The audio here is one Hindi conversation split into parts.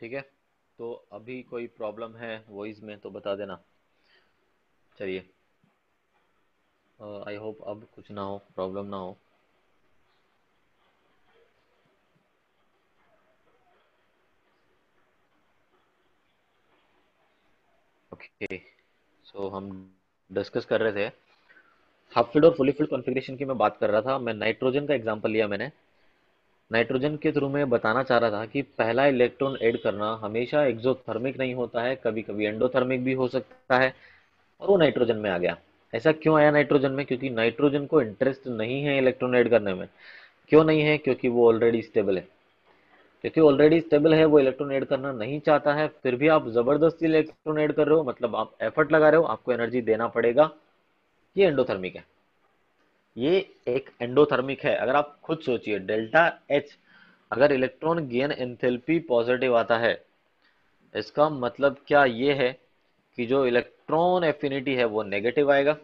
ठीक है। तो अभी कोई प्रॉब्लम है वॉइस में तो बता देना। चलिए, आई होप अब कुछ ना हो, प्रॉब्लम ना हो। ओके, सो हम डिस्कस कर रहे थे हाफ फील्ड और फुली फील्ड कॉन्फ़िगरेशन की। मैं बात कर रहा था, मैं नाइट्रोजन का एग्जांपल लिया मैंने। नाइट्रोजन के थ्रू मैं बताना चाह रहा था कि पहला इलेक्ट्रॉन ऐड करना हमेशा एक्सोथर्मिक नहीं होता है, कभी कभी एंडोथर्मिक भी हो सकता है। और वो नाइट्रोजन में आ गया। ऐसा क्यों आया नाइट्रोजन में? क्योंकि नाइट्रोजन को इंटरेस्ट नहीं है इलेक्ट्रॉन ऐड करने में। क्यों नहीं है? क्योंकि वो ऑलरेडी स्टेबल है। क्योंकि ऑलरेडी स्टेबल है, वो इलेक्ट्रॉन ऐड करना नहीं चाहता है, फिर भी आप जबरदस्ती इलेक्ट्रॉन ऐड कर रहे हो, मतलब आप एफर्ट लगा रहे हो, आपको एनर्जी देना पड़ेगा। ये एंडोथर्मिक है। ये एक एंडोथर्मिक है। अगर आप खुद सोचिए, डेल्टा एच, अगर इलेक्ट्रॉन गेन एंथैल्पी पॉजिटिव आता है, इसका मतलब क्या ये है कि जो इलेक्ट्रॉन एफिनिटी है वो नेगेटिव आएगा?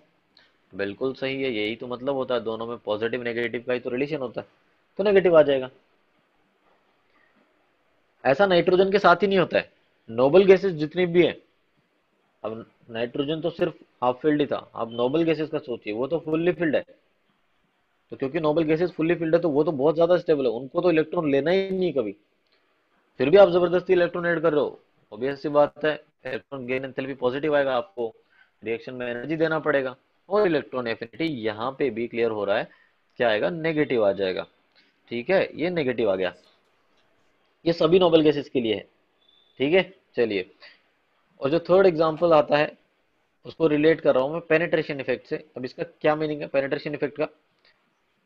बिल्कुल सही है, यही तो मतलब होता है, दोनों में पॉजिटिव नेगेटिव का ही तो रिलेशन होता है, तो नेगेटिव आ जाएगा। ऐसा नाइट्रोजन के साथ ही नहीं होता है। नोबल गैसेस जितनी भी है, अब नाइट्रोजन तो सिर्फ हाफ फील्ड ही था, अब नोबल गैसेस का सोचिए, वो तो फुल्ली फील्ड है। तो क्योंकि नोबल गैसेस फुल्ली फील्ड है तो वो तो बहुत ज्यादा स्टेबल है, उनको तो इलेक्ट्रॉन लेना ही नहीं कभी। फिर भी आप जबरदस्ती इलेक्ट्रॉन ऐड कर रहे हो, ऑब्वियस सी बात है, इलेक्ट्रॉन गेन एंथैल्पी पॉजिटिव आएगा, आपको रिएक्शन में एनर्जी देना पड़ेगा। और इलेक्ट्रॉन एफिनिटी यहाँ पे भी क्लियर हो रहा है, क्या आएगा? नेगेटिव आ जाएगा। ठीक है, ये नेगेटिव आ गया। ये सभी नोबल गैसेस के लिए है। ठीक है, चलिए। और जो थर्ड एग्जांपल आता है, उसको रिलेट कर रहा हूं मैं पेनिट्रेशन इफेक्ट से। अब इसका क्या मीनिंग है पेनिट्रेशन इफेक्ट का?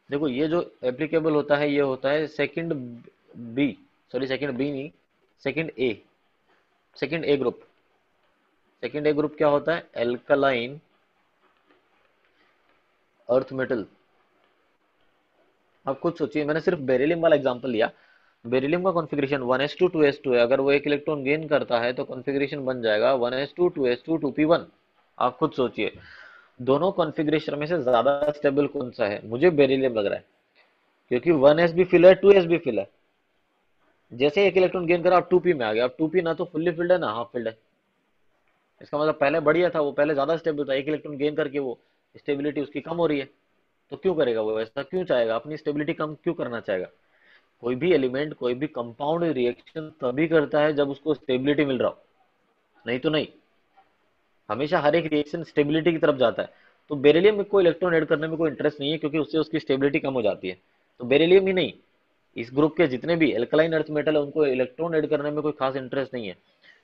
देखो, ये जो एप्लीकेबल होता है, ये होता है second B, sorry second B नहीं, second A, second A group. Second A group क्या होता है? Alkaline earth metal. आप खुद सोचिए, मैंने सिर्फ बेरिलियम वाला एग्जांपल लिया। बेरिलियम का कॉन्फ़िगरेशन 1s2 2s2 है। अगर वो एक इलेक्ट्रॉन गेन करता है तो कॉन्फ़िगरेशन बन जाएगा 1s2 2s2 2p1। आप खुद सोचिए, दोनों कॉन्फ़िगरेशन में से ज्यादा स्टेबल कौन सा है? मुझे बेरिलियम लग रहा है, क्योंकि 1s भी फिल है, 2s भी फिल है। जैसे एक इलेक्ट्रॉन गेन करा, अब 2p में आ गया। अब 2p ना तो फुल्ली फिल्ड है ना हाफ फिल्ड है। इसका मतलब पहले बढ़िया था, वो पहले ज्यादा स्टेबल था, एक इलेक्ट्रॉन गेन करके वो स्टेबिलिटी उसकी कम हो रही है। तो क्यों करेगा वो? ऐसा क्यों चाहेगा? अपनी स्टेबिलिटी कम क्यों करना चाहेगा? कोई भी एलिमेंट, कोई भी कंपाउंड रिएक्शन तभी करता है जब उसको स्टेबिलिटी मिल रहा हो, नहीं तो नहीं। हमेशा हर एक रिएक्शन स्टेबिलिटी की तरफ जाता है। तो बेरिलियम में कोई इलेक्ट्रॉन ऐड करने में कोई इंटरेस्ट नहीं है, क्योंकि उससे उसकी स्टेबिलिटी कम हो जाती है। तो बेरिलियम ही नहीं, इस ग्रुप के जितने भी एल्कलाइन अर्थ मेटल है, उनको इलेक्ट्रॉन ऐड करने में कोई खास इंटरेस्ट नहीं है,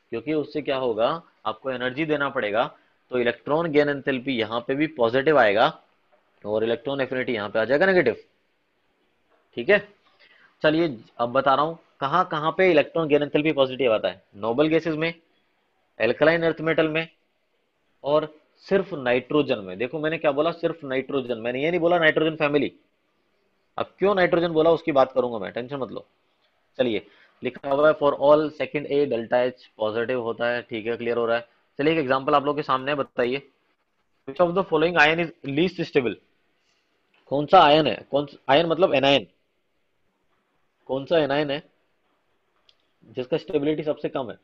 क्योंकि उससे क्या होगा, आपको एनर्जी देना पड़ेगा। तो इलेक्ट्रॉन गेन एंथैल्पी यहाँ पे भी पॉजिटिव आएगा, और इलेक्ट्रॉन एफिनिटी यहाँ पे आ जाएगा नेगेटिव। ठीक है, चलिए, अब बता रहा हूँ कहाँ कहाँ पे इलेक्ट्रॉन गेन एंथैल्पी पॉजिटिव आता है। नोबल गैसेस में, एल्कलाइन अर्थ मेटल में, और सिर्फ नाइट्रोजन में। देखो मैंने क्या बोला, सिर्फ नाइट्रोजन, मैंने ये नहीं बोला नाइट्रोजन फैमिली। अब क्यों नाइट्रोजन बोला उसकी बात करूंगा मैं, टेंशन मत लो। चलिए, लिखा हुआ है for all second A delta H positive होता है। ठीक है, क्लियर हो रहा है। चलिए, एक एग्जांपल आप लोग के सामने है, बताइए which of the following ion is least stable? कौन सा आयन है, कौन आयन मतलब एनायन, कौन सा एनायन है जिसका स्टेबिलिटी सबसे कम है?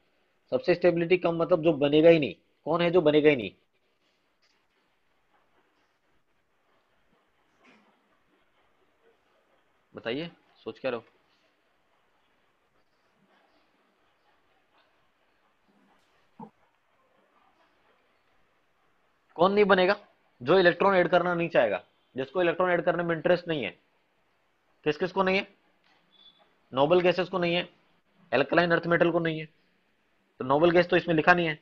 सबसे स्टेबिलिटी कम मतलब जो बनेगा ही नहीं। कौन है जो बनेगा ही नहीं? बताइए, सोच क्या रहे हो? कौन नहीं बनेगा? जो इलेक्ट्रॉन ऐड करना नहीं चाहेगा, जिसको इलेक्ट्रॉन ऐड करने में इंटरेस्ट नहीं है। किस किस को नहीं है? नोबल गैसेस को नहीं है, एल्कलाइन अर्थ मेटल को नहीं है। तो नोबल गैस तो इसमें लिखा नहीं है।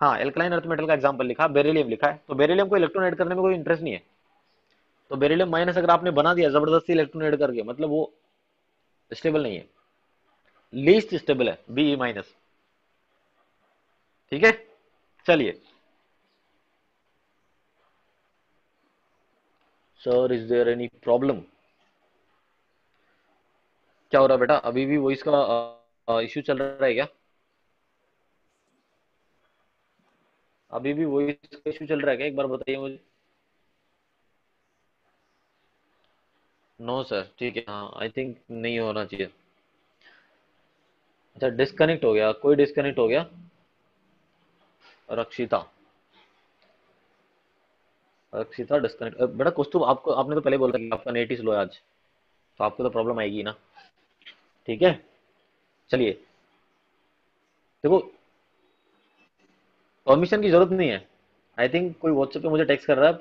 हाँ, एल्कलाइन अर्थ मेटल का एग्जांपल लिखा, बेरिलियम लिखा है, तो बेरिलियम को इलेक्ट्रॉन ऐड करने में कोई इंटरेस्ट नहीं है। तो बेरिलियम माइनस अगर आपने बना दिया जबरदस्ती इलेक्ट्रॉन ऐड करके, मतलब वो स्टेबल नहीं है, लीस्ट स्टेबल है, बी माइनस। ठीक है, चलिए। Sir, is there any problem? क्या हो रहा है बेटा? अभी भी वॉइस का इश्यू चल रहा है क्या? अभी भी वॉइस का इश्यू चल रहा है क्या? एक बार बताइए मुझे। नो सर, ठीक है, हाँ, आई थिंक नहीं होना चाहिए। अच्छा डिस्कनेक्ट हो गया, कोई डिस्कनेक्ट हो गया। रक्षिता, रक्षिता डिस्कनेक्ट। बेटा कुछ तो आपको, आपने तो पहले बोला कि आपका नेट ही स्लो है आज, तो आपको तो प्रॉब्लम आएगी ना। ठीक है, चलिए। देखो, परमिशन की जरूरत नहीं है। आई थिंक कोई व्हाट्सएप पे मुझे टेक्स्ट कर रहा है,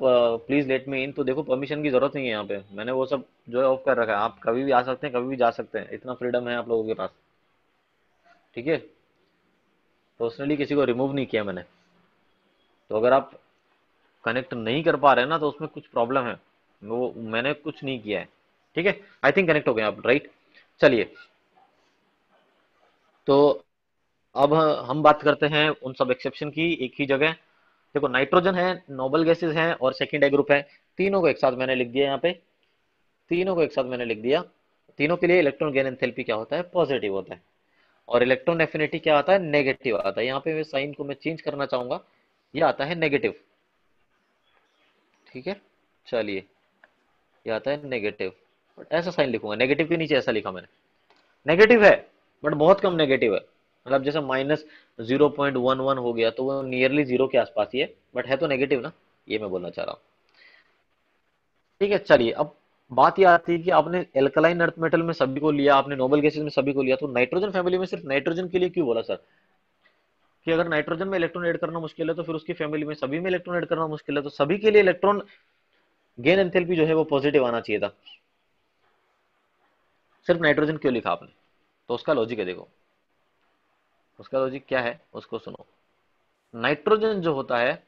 प्लीज लेट मी इन। तो देखो परमिशन की जरूरत नहीं है यहाँ पे, मैंने वो सब जो है ऑफ कर रखा है। आप कभी भी आ सकते हैं, कभी भी जा सकते हैं, इतना फ्रीडम है आप लोगों के पास। ठीक है, पर्सनली किसी को रिमूव नहीं किया मैंने। तो अगर आप कनेक्ट नहीं कर पा रहे हैं ना, तो उसमें कुछ प्रॉब्लम है, वो मैंने कुछ नहीं किया है। ठीक है, आई थिंक कनेक्ट हो गए आप, राइट। चलिए, तो अब हम बात करते हैं उन सब एक्सेप्शन की एक ही जगह। देखो नाइट्रोजन है, नोबल गैसेस हैं और सेकंड ए ग्रुप है। तीनों को एक साथ मैंने लिख दिया यहाँ पे, तीनों को एक साथ मैंने लिख दिया। तीनों के लिए इलेक्ट्रॉन गेन एंथैल्पी क्या होता है, पॉजिटिव होता है। और इलेक्ट्रॉन एफिनिटी क्या आता है, नेगेटिव आता है। यहाँ पे मैं साइन को मैं चेंज करना चाहूंगा, ये आता है नेगेटिव। ठीक है, चलिए, ये आता है नेगेटिव। बट ऐसा साइन लिखूंगा, नेगेटिव के नीचे ऐसा लिखा मैंने। नेगेटिव है, बट बहुत कम नेगेटिव है। मतलब जैसे -0.11 हो गया तो वो नियरली जीरो के आसपास ही है, बट है तो नेगेटिव ना, ये मैं बोलना चाह रहा हूँ। ठीक है, चलिए। अब बात ये आती है कि आपने एल्कलाइन अर्थ मेटल में सभी को लिया, आपने नोबल गैसेस में सभी को लिया, तो नाइट्रोजन फैमिली में सिर्फ नाइट्रोजन के लिए क्यों बोला सर? कि अगर नाइट्रोजन में इलेक्ट्रॉन ऐड करना मुश्किल है, तो फिर उसकी फैमिली में सभी में इलेक्ट्रॉन ऐड करना मुश्किल है, तो सभी के लिए इलेक्ट्रॉन गेन एंथैल्पी जो है वो पॉजिटिव आना चाहिए था। सिर्फ नाइट्रोजन क्यों लिखा आपने? तो उसका लॉजिक है, देखो उसका लॉजिक क्या है, उसको सुनो। नाइट्रोजन जो होता है,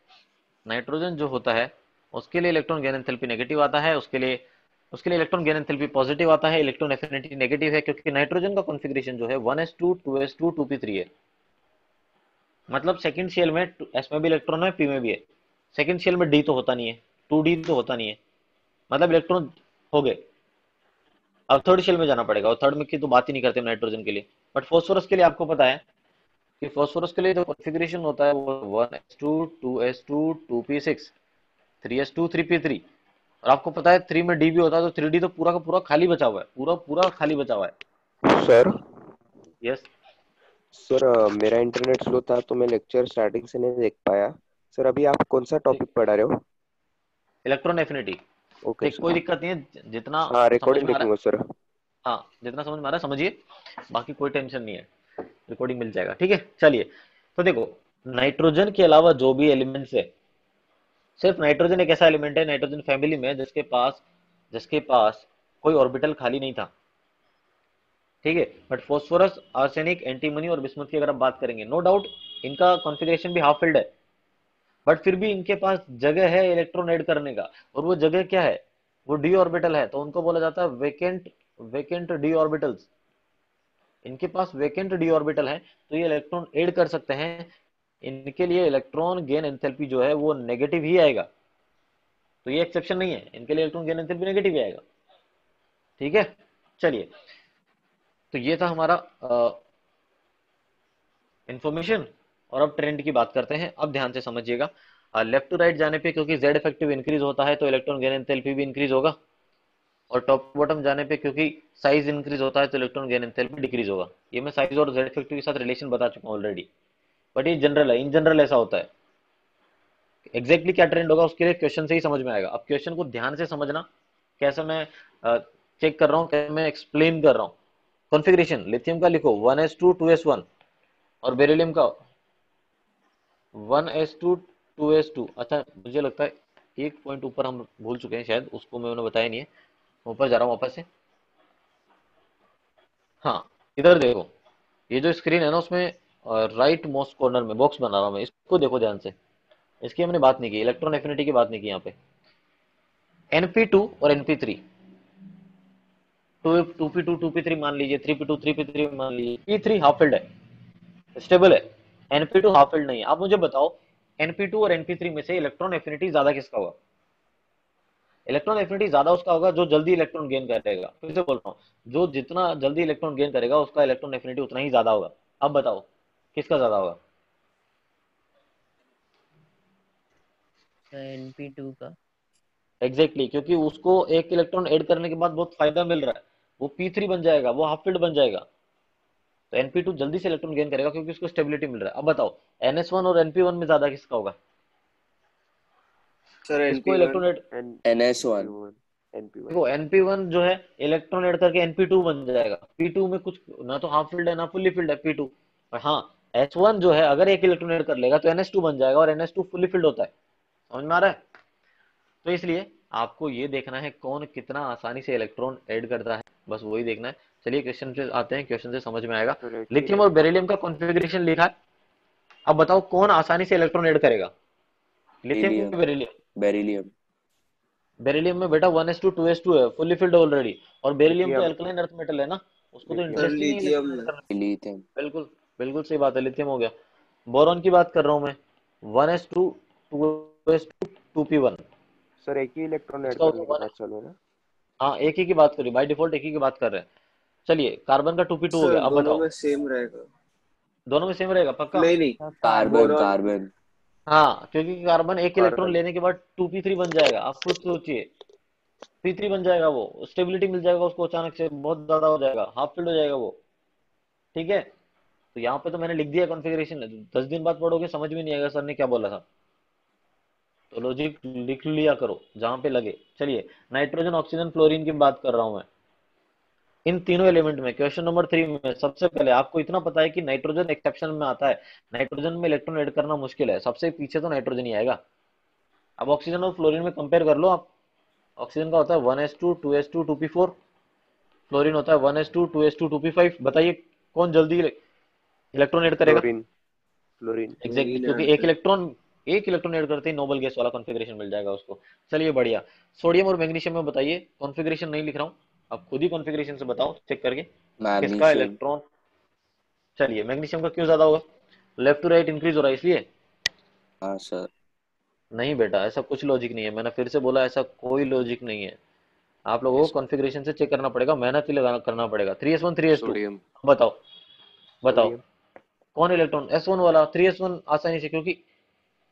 नाइट्रोजन जो होता है, उसके लिए इलेक्ट्रॉन गेन एंथैल्पी नेगेटिव आता है, उसके लिए इलेक्ट्रॉन गेन एंथैल्पी पॉजिटिव आता है, इलेक्ट्रॉन एफिनिटी नेगेटिव है, क्योंकि नाइट्रोजन का कॉन्फ़िगरेशन जो है 1s2 2s2 2p3 है। मतलब सेकंड शेल में एस में भी इलेक्ट्रॉन है, पी में भी है। सेकंड शेल में डी तो होता नहीं है, 2d तो होता नहीं है, मतलब इलेक्ट्रॉन हो गए। अब थर्ड शेल में जाना पड़ेगा, और थर्ड में की तो बात ही नहीं करते नाइट्रोजन के लिए। बट फॉस्फोरस के लिए आपको पता है कि फॉस्फोरस के लिए जो कॉन्फ़िगरेशन होता है वो 1s2 2s2 2p6 3s2 3p3। और आपको पता है 3 में डी भी होता है, तो 3d तो पूरा का पूरा खाली बचा हुआ है, पूरा पूरा खाली बचा हुआ है। सर। यस। सर मेरा इंटरनेट स्लो था तो मैं लेक्चर स्टार्टिंग से नहीं देख पाया। सर अभी आप कौन सा टॉपिक पढ़ा रहे हो? Electron affinity. ओके देख कोई सर। दिक्कत नहीं है, जितना हाँ, समझ रिकॉर्डिंग में आ रहा देखूंगा है। सर। हाँ, जितना समझ में आ रहा है समझिए, बाकी कोई टेंशन नहीं है, रिकॉर्डिंग मिल जाएगा। ठीक है, चलिए। तो देखो, नाइट्रोजन के अलावा जो भी एलिमेंट्स है, सिर्फ नाइट्रोजन एक ऐसा एलिमेंट है नाइट्रोजन फैमिली में जिसके पास कोई ऑर्बिटल खाली नहीं था। ठीक है, बट फॉस्फोरस, आर्सेनिक, एंटीमनी और बिस्मुथ की अगर आप बात करेंगे, नो डाउट इनका कॉन्फ़िगरेशन भी हाफ फिल्ड है, बट फिर भी इनके पास जगह है इलेक्ट्रॉन ऐड करने का। और वो जगह क्या है, वो डी ऑर्बिटल है, तो उनको बोला जाता है वेकेंट, वेकेंट डी ऑर्बिटल्स। इनके पास वेकेंट डी ऑर्बिटल है, तो ये इलेक्ट्रॉन ऐड कर सकते हैं। इनके लिए इलेक्ट्रॉन गेन एंथैल्पी जो है वो नेगेटिव ही आएगा। तो ये एक्सेप्शन नहीं है, इनके लिए इलेक्ट्रॉन गेन एंथैल्पी नेगेटिव ही आएगा। ठीक है, चलिए। तो ये था हमारा इंफॉर्मेशन। और अब ट्रेंड की बात करते हैं, अब ध्यान से समझिएगा। लेफ्ट टू राइट जाने पे क्योंकि जेड इफेक्टिव इंक्रीज होता है, तो इलेक्ट्रॉन गेन एंथैल्पी भी इंक्रीज होगा। और टॉप बॉटम जाने पे क्योंकि साइज इंक्रीज होता है, तो इलेक्ट्रॉन गेन एंथैल्पी डिक्रीज होगा। ये मैं साइज और जेड इफेक्टिव के साथ रिलेशन बता चुका हूँ ऑलरेडी, बट ये जनरल है, इन जनरल ऐसा होता है। एग्जैक्टली क्या ट्रेंड होगा उसके लिए क्वेश्चन से ही समझ में आएगा। अब क्वेश्चन को ध्यान से समझना, कैसे मैं चेक कर रहा हूँ, कैसे मैं एक्सप्लेन कर रहा हूँ। कॉन्फ़िगरेशन लिथियम का लिखो 1s2 2s1, और बेरिलियम का 1s2 2s2। अच्छा मुझे लगता है एक पॉइंट ऊपर हम भूल चुके हैं शायद, उसको मैंने बताया नहीं है, मैं ऊपर जा रहा हूँ वापस से। हाँ, इधर देखो, ये जो स्क्रीन है ना, उसमें राइट मोस्ट कॉर्नर में बॉक्स बना रहा हूँ मैं, इसको देखो ध्यान से। इसकी हमने बात नहीं की, इलेक्ट्रॉन एफिनिटी की बात नहीं की यहाँ पे। Np2 और Np3, two P two P three मान लीजिए, थ्री पी थ्री मान लीजिए, P3 हाफ फील्ड है, स्टेबल है। Np2 हाफ फील्ड नहीं है। आप मुझे बताओ, Np2 और Np3 में से इलेक्ट्रॉन एफिनिटी ज्यादा किसका होगा? इलेक्ट्रॉन एफिनिटी ज्यादा उसका होगा जो जल्दी इलेक्ट्रॉन गेन करेगा। फिर से बोल रहा हूँ, जो जितना जल्दी इलेक्ट्रॉन गेन करेगा उसका इलेक्ट्रॉन एफिनिटी उतना ही ज्यादा होगा। अब बताओ किसका ज्यादा होगा? NP2 का। एग्जैक्टली, क्योंकि उसको एक इलेक्ट्रॉन ऐड करने के बाद बहुत फायदा मिल रहा है, वो P3 बन जाएगा, वो हाफ फील्ड बन जाएगा। तो Np2 जल्दी से इलेक्ट्रॉन गेन करेगा क्योंकि उसको स्टेबिलिटी मिल रहा है। अब बताओ NS1 और Np1 में ज्यादा किसका होगा? सर किसको NP1। Electron? N NS1। NP1। देखो NP1 जो है इलेक्ट्रॉन ऐड करके NP2 बन जाएगा। P2 में कुछ ना तो हाफ फील्ड है ना फुल्ली फील्ड है P2। और हाँ, H1 जो है अगर एक इलेक्ट्रॉन ऐड कर लेगा तो NS2 बन जाएगा और NS2 फुल्ली फील्ड होता है। समझ में आ रहा है? तो इसलिए आपको ये देखना है कौन कितना आसानी से इलेक्ट्रॉन ऐड करता है, बस वही देखना है। चलिए क्वेश्चन पे आते हैं, क्वेश्चन से समझ में आएगा। सर एक ही लिथियम और बेरिलियम का इलेक्ट्रॉन। कॉन्फ़िगरेशन लिखा है। अब बताओ कौन आसानी से इलेक्ट्रॉन ऐड करेगा, लिथियम बेरिलियम। या बेरिलियम? बेरिलियम। बेरिलियम में बेटा 1s2 2s2 है, फुल्ली फिल्ड ऑलरेडी। और बेरिलियम तो लिथियम। एल्कलाइन अर्थ मेटल है ना, उसको तो लिथियम। सर इंटरेस्ट ही नहीं है लिथियम इलेक्ट्रॉन ऐड में। करने लिथियम। में। बिल्कुल, बिल्कुल सही बात है, लिथियम हो गया। बोरॉन की बात कर रहा हूं मैं, 1s2 2s2 2p1। सर एक ही इलेक्ट्रॉन ऐड इसका करने होगा के 1। बाद चालू है ना? हाँ, एक ही की बात करी, बाय डिफॉल्ट एक ही की बात कर रहे हैं। चलिए कार्बन का 2p2 हो सर गया। अब दोनों बताओ, में सेम रहेगा। दोनों में सेम रहेगा पक्का? नहीं नहीं, हाँ, कार्बन। कार्बन। बोरॉन। कार्बन। हाँ, क्योंकि कार्बन एक इलेक्ट्रॉन कार्बन। लेने के बाद 2p3 बन जाएगा। आप खुद सोचिए, p3 बन जाएगा, वो स्टेबिलिटी मिल जाएगा उसको, अचानक से बहुत ज्यादा हो जाएगा, हाफ फील्ड हो जाएगा वो। ठीक है, तो यहाँ पे तो मैंने लिख दिया कॉन्फ़िगरेशन। 10 दिन बाद पढ़ोगे समझ में नहीं आएगा सर ने क्या बोला था, तो लॉजिक लिख लिया करो जहां पे लगे। चलिए, नाइट्रोजन ऑक्सीजन फ्लोरीन की बात कर रहा हूं मैं। इन तीनों एलिमेंट में क्वेश्चन नंबर 3 में सबसे पहले आपको इतना पता है कि नाइट्रोजन एक्सेप्शन में आता है। नाइट्रोजन में इलेक्ट्रॉन ऐड करना मुश्किल है, सबसे पीछे तो नाइट्रोजन ही आएगा। अब ऑक्सीजन और फ्लोरीन में कंपेयर कर लो आप। ऑक्सीजन का होता है 1s2 2s2 2p4, फ्लोरीन होता है 1s2 2s2 2p5। बताइए कौन जल्दी इलेक्ट्रॉन ऐड करेगा? फ्लोरीन। फ्लोरीन। एग्जैक्टली, फ्लोरीन क्योंकि ऐड एक इलेक्ट्रॉन, एक इलेक्ट्रॉन ऐड करते ही नोबल गैस वाला कॉन्फ़िगरेशन मिल जाएगा उसको। चलिए बढ़िया। सोडियम और मैग्नीशियम में बताइए, कॉन्फ़िगरेशन नहीं लिख रहा हूँ, आप खुद ही कॉन्फ़िगरेशन से बताओ चेक करके किसका मैग्नीशियम। इलेक्ट्रॉन। चलिए, मैग्नीशियम का क्यों ज्यादा होगा? लेफ्ट टू राइट इंक्रीज हो रहा है इसलिए? हाँ सर। नहीं बेटा, ऐसा कुछ लॉजिक नहीं है, मैंने फिर से बोला ऐसा कोई लॉजिक नहीं है। आप लोगों को कॉन्फ़िगरेशन से चेक करना पड़ेगा, मेहनत ही लगाना करना पड़ेगा। 3s1 3s2, sodium. बताओ, बताओ सोडियम। कौन इलेक्ट्रॉन S1 वाला 3s1 आसानी से, क्योंकि